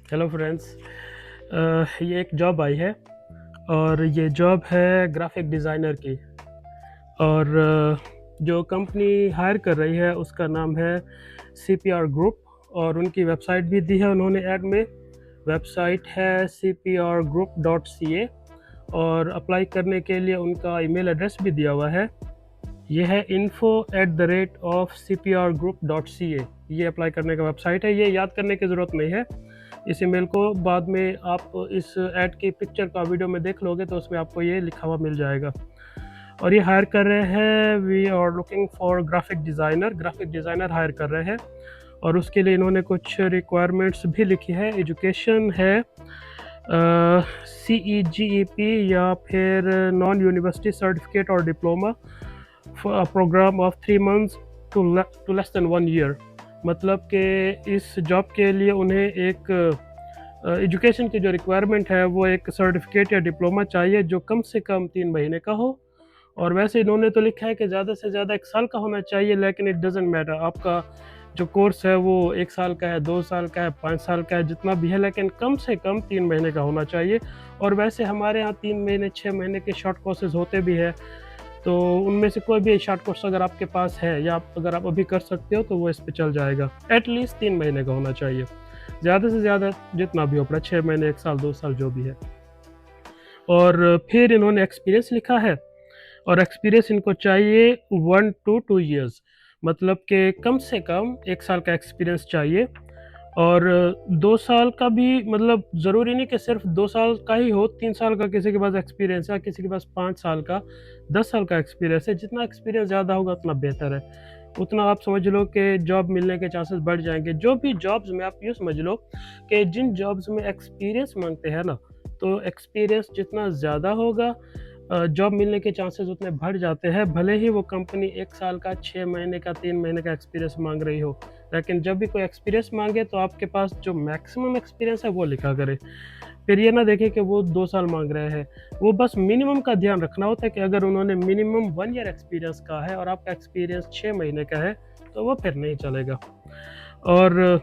Hello friends. ये एक job आई है और ये जॉब है ग्राफिक डिज़ाइनर की। और जो कंपनी हायर कर रही है उसका नाम है CPR ग्रुप। और उनकी वेबसाइट भी दी है उन्होंने ऐड में। वेबसाइट है cprgroup.ca। और अप्लाई करने के लिए उनका ईमेल एड्रेस भी दिया हुआ है। ये है info@cprgroup.ca। ये अप्लाई करने का वेबसाइट है। ये याद करने की ज़रूरत नहीं है। इस ईमेल को बाद में आप इस ऐड की पिक्चर का वीडियो में देख लोगे तो उसमें आपको ये लिखा हुआ मिल जाएगा। और ये हायर कर रहे हैं, we are looking for graphic designer hire कर रहे हैं। और उसके लिए इन्होंने कुछ रिक्वायरमेंट्स भी लिखी है। एजुकेशन है CEGEP या फिर नॉन यूनिवर्सिटी सर्टिफिकेट और diploma programme of 3 months to less than 1 year. मतलब कि इस जॉब के लिए उन्हें एक एजुकेशन की जो रिक्वायरमेंट है वो एक सर्टिफिकेट या डिप्लोमा चाहिए जो कम से कम 3 महीने का हो। और वैसे इन्होंने तो लिखा है कि ज़्यादा से ज़्यादा 1 साल का होना चाहिए, लेकिन इट डजेंट मैटर आपका जो कोर्स है वो 1 साल का है, 2 साल का है, 5 साल का है, जितना भी है, लेकिन कम से कम 3 महीने का होना चाहिए। और वैसे हमारे यहाँ 3 महीने 6 महीने के शॉर्ट कोर्सेज होते भी है, तो उनमें से कोई भी शॉर्ट कोर्स अगर आपके पास है या अगर आप अभी कर सकते हो तो वो इस पे चल जाएगा। एटलीस्ट 3 महीने का होना चाहिए, ज़्यादा से ज़्यादा जितना भी हो पड़ा, 6 महीने, 1 साल, 2 साल, जो भी है। और फिर इन्होंने एक्सपीरियंस लिखा है। और एक्सपीरियंस इनको चाहिए 1 to 2 years, मतलब कि कम से कम 1 साल का एक्सपीरियंस चाहिए। और 2 साल का भी, मतलब ज़रूरी नहीं कि सिर्फ 2 साल का ही हो, 3 साल का किसी के पास एक्सपीरियंस है, किसी के पास 5 साल का, 10 साल का एक्सपीरियंस है। जितना एक्सपीरियंस ज़्यादा होगा उतना बेहतर है, उतना आप समझ लो कि जॉब मिलने के चांसेस बढ़ जाएंगे। जो भी जॉब्स में आप यूँ समझ लो कि जिन जॉब्स में एक्सपीरियंस मांगते हैं ना, तो एक्सपीरियंस जितना ज़्यादा होगा जॉब मिलने के चांसेस उतने बढ़ जाते हैं, भले ही वो कंपनी 1 साल का, 6 महीने का, 3 महीने का एक्सपीरियंस मांग रही हो। लेकिन जब भी कोई एक्सपीरियंस मांगे तो आपके पास जो मैक्सिमम एक्सपीरियंस है वो लिखा करे। फिर ये ना देखे कि वो 2 साल मांग रहे हैं। वो बस मिनिमम का ध्यान रखना होता है कि अगर उन्होंने मिनिमम 1 ईयर एक्सपीरियंस का है और आपका एक्सपीरियंस 6 महीने का है तो वो फिर नहीं चलेगा। और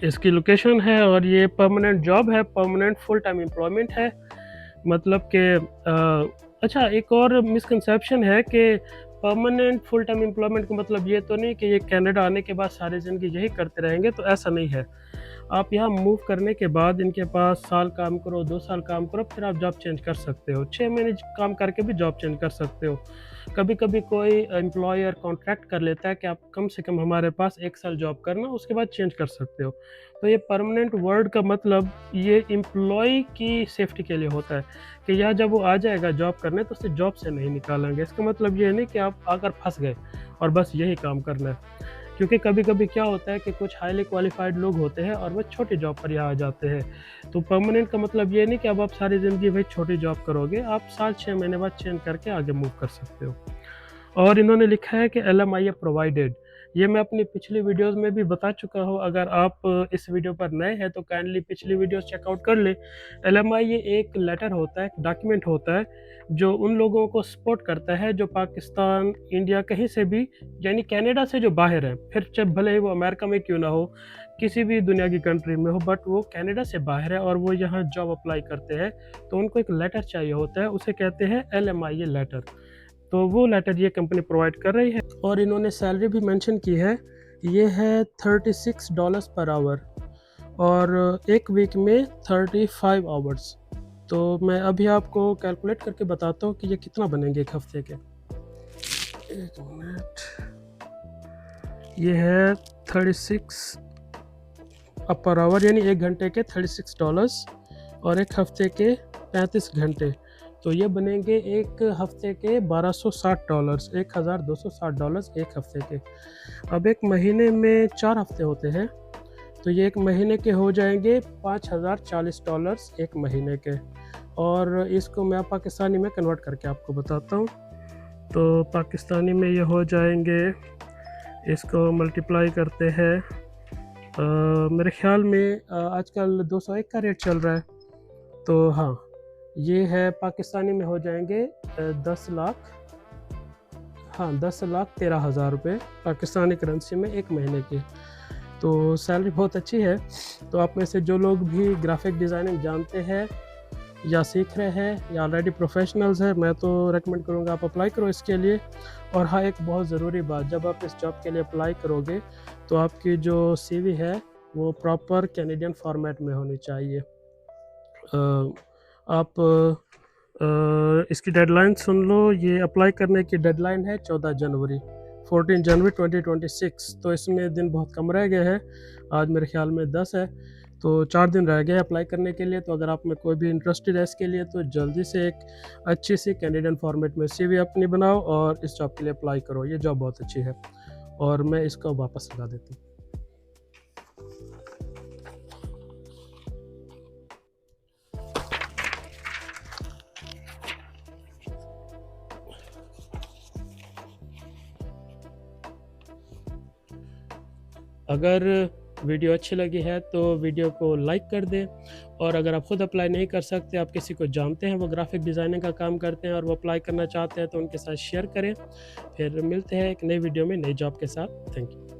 इसकी लोकेशन है, और ये परमानेंट जॉब है, परमानेंट फुल टाइम एम्प्लॉयमेंट है। मतलब कि अच्छा, एक और मिसकंसेप्शन है कि परमानेंट फुल टाइम एम्प्लॉयमेंट का मतलब ये तो नहीं कि ये कनाडा आने के बाद सारी ज़िंदगी यही करते रहेंगे, तो ऐसा नहीं है। आप यहाँ मूव करने के बाद इनके पास साल काम करो, 2 साल काम करो, फिर आप जॉब चेंज कर सकते हो। 6 महीने काम करके भी जॉब चेंज कर सकते हो। कभी कभी कोई एम्प्लॉयर कॉन्ट्रैक्ट कर लेता है कि आप कम से कम हमारे पास 1 साल जॉब करना, उसके बाद चेंज कर सकते हो। तो ये परमानेंट वर्ड का मतलब ये एम्प्लॉय की सेफ्टी के लिए होता है कि यह जब वो आ जाएगा जॉब करने तो उसे जॉब से नहीं निकालेंगे। इसका मतलब ये नहीं कि आप आकर फंस गए और बस यही काम करना है। क्योंकि कभी कभी क्या होता है कि कुछ हाईली क्वालिफाइड लोग होते हैं और वो छोटी जॉब पर यहाँ आ जाते हैं। तो परमानेंट का मतलब ये नहीं कि अब आप सारी ज़िंदगी भाई छोटी जॉब करोगे, आप साल 6 महीने बाद चेंज करके आगे मूव कर सकते हो। और इन्होंने लिखा है कि LMIA प्रोवाइडेड। ये मैं अपनी पिछली वीडियोस में भी बता चुका हूँ। अगर आप इस वीडियो पर नए हैं तो काइंडली पिछली वीडियोस चेकआउट कर ले। LMIA एक लेटर होता है, एक डॉक्यूमेंट होता है जो उन लोगों को सपोर्ट करता है जो पाकिस्तान, इंडिया, कहीं से भी, यानी कनाडा से जो बाहर है, फिर चाहे भले ही वो अमेरिका में क्यों ना हो, किसी भी दुनिया की कंट्री में हो, बट वो कनाडा से बाहर है और वो यहाँ जॉब अप्लाई करते हैं, तो उनको एक लेटर चाहिए होता है, उसे कहते हैं LMIA लेटर। तो वो लेटर ये कंपनी प्रोवाइड कर रही है। और इन्होंने सैलरी भी मेंशन की है, ये है $36 पर आवर, और एक वीक में 35 आवर्स। तो मैं अभी आपको कैलकुलेट करके बताता हूँ कि ये कितना बनेंगे एक हफ्ते के। एक मिनट। ये है 36 पर आवर, यानी 1 घंटे के $36 और एक हफ्ते के 35 घंटे। तो ये बनेंगे एक हफ्ते के $1260, $1260 एक हफ्ते के। अब एक महीने में 4 हफ्ते होते हैं, तो ये एक महीने के हो जाएंगे $5040 एक महीने के। और इसको मैं पाकिस्तानी में कन्वर्ट करके आपको बताता हूँ। तो पाकिस्तानी में ये हो जाएंगे, इसको मल्टीप्लाई करते हैं, मेरे ख्याल में आजकल 201 का रेट चल रहा है, तो हाँ, ये है पाकिस्तानी में हो जाएंगे 10 लाख, हाँ 10,13,000 रुपये पाकिस्तानी करेंसी में एक महीने के। तो सैलरी बहुत अच्छी है। तो आप में से जो लोग भी ग्राफिक डिज़ाइनिंग जानते हैं या सीख रहे हैं या ऑलरेडी प्रोफेशनल्स हैं, मैं तो रेकमेंड करूँगा आप अप्लाई करो इसके लिए। और हाँ, एक बहुत ज़रूरी बात, जब आप इस जॉब के लिए अप्लाई करोगे तो आपकी जो सीवी है वो प्रॉपर कैनेडियन फॉर्मेट में होनी चाहिए। आप इसकी डेडलाइन सुन लो। ये अप्लाई करने की डेडलाइन है 14 जनवरी, 14 जनवरी 2026। तो इसमें दिन बहुत कम रह गए हैं, आज मेरे ख्याल में 10 है, तो 4 दिन रह गए अप्लाई करने के लिए। तो अगर आप में कोई भी इंटरेस्टेड है इसके लिए तो जल्दी से एक अच्छी सी कैनेडियन फॉर्मेट में सीवी अपनी बनाओ और इस जॉब के लिए अप्लाई करो। ये जॉब बहुत अच्छी है और मैं इसको वापस लगा देता हूँ। अगर वीडियो अच्छी लगी है तो वीडियो को लाइक कर दें, और अगर आप खुद अप्लाई नहीं कर सकते, आप किसी को जानते हैं वो ग्राफिक डिज़ाइनिंग का काम करते हैं और वो अप्लाई करना चाहते हैं, तो उनके साथ शेयर करें। फिर मिलते हैं एक नई वीडियो में नई जॉब के साथ। Thank you.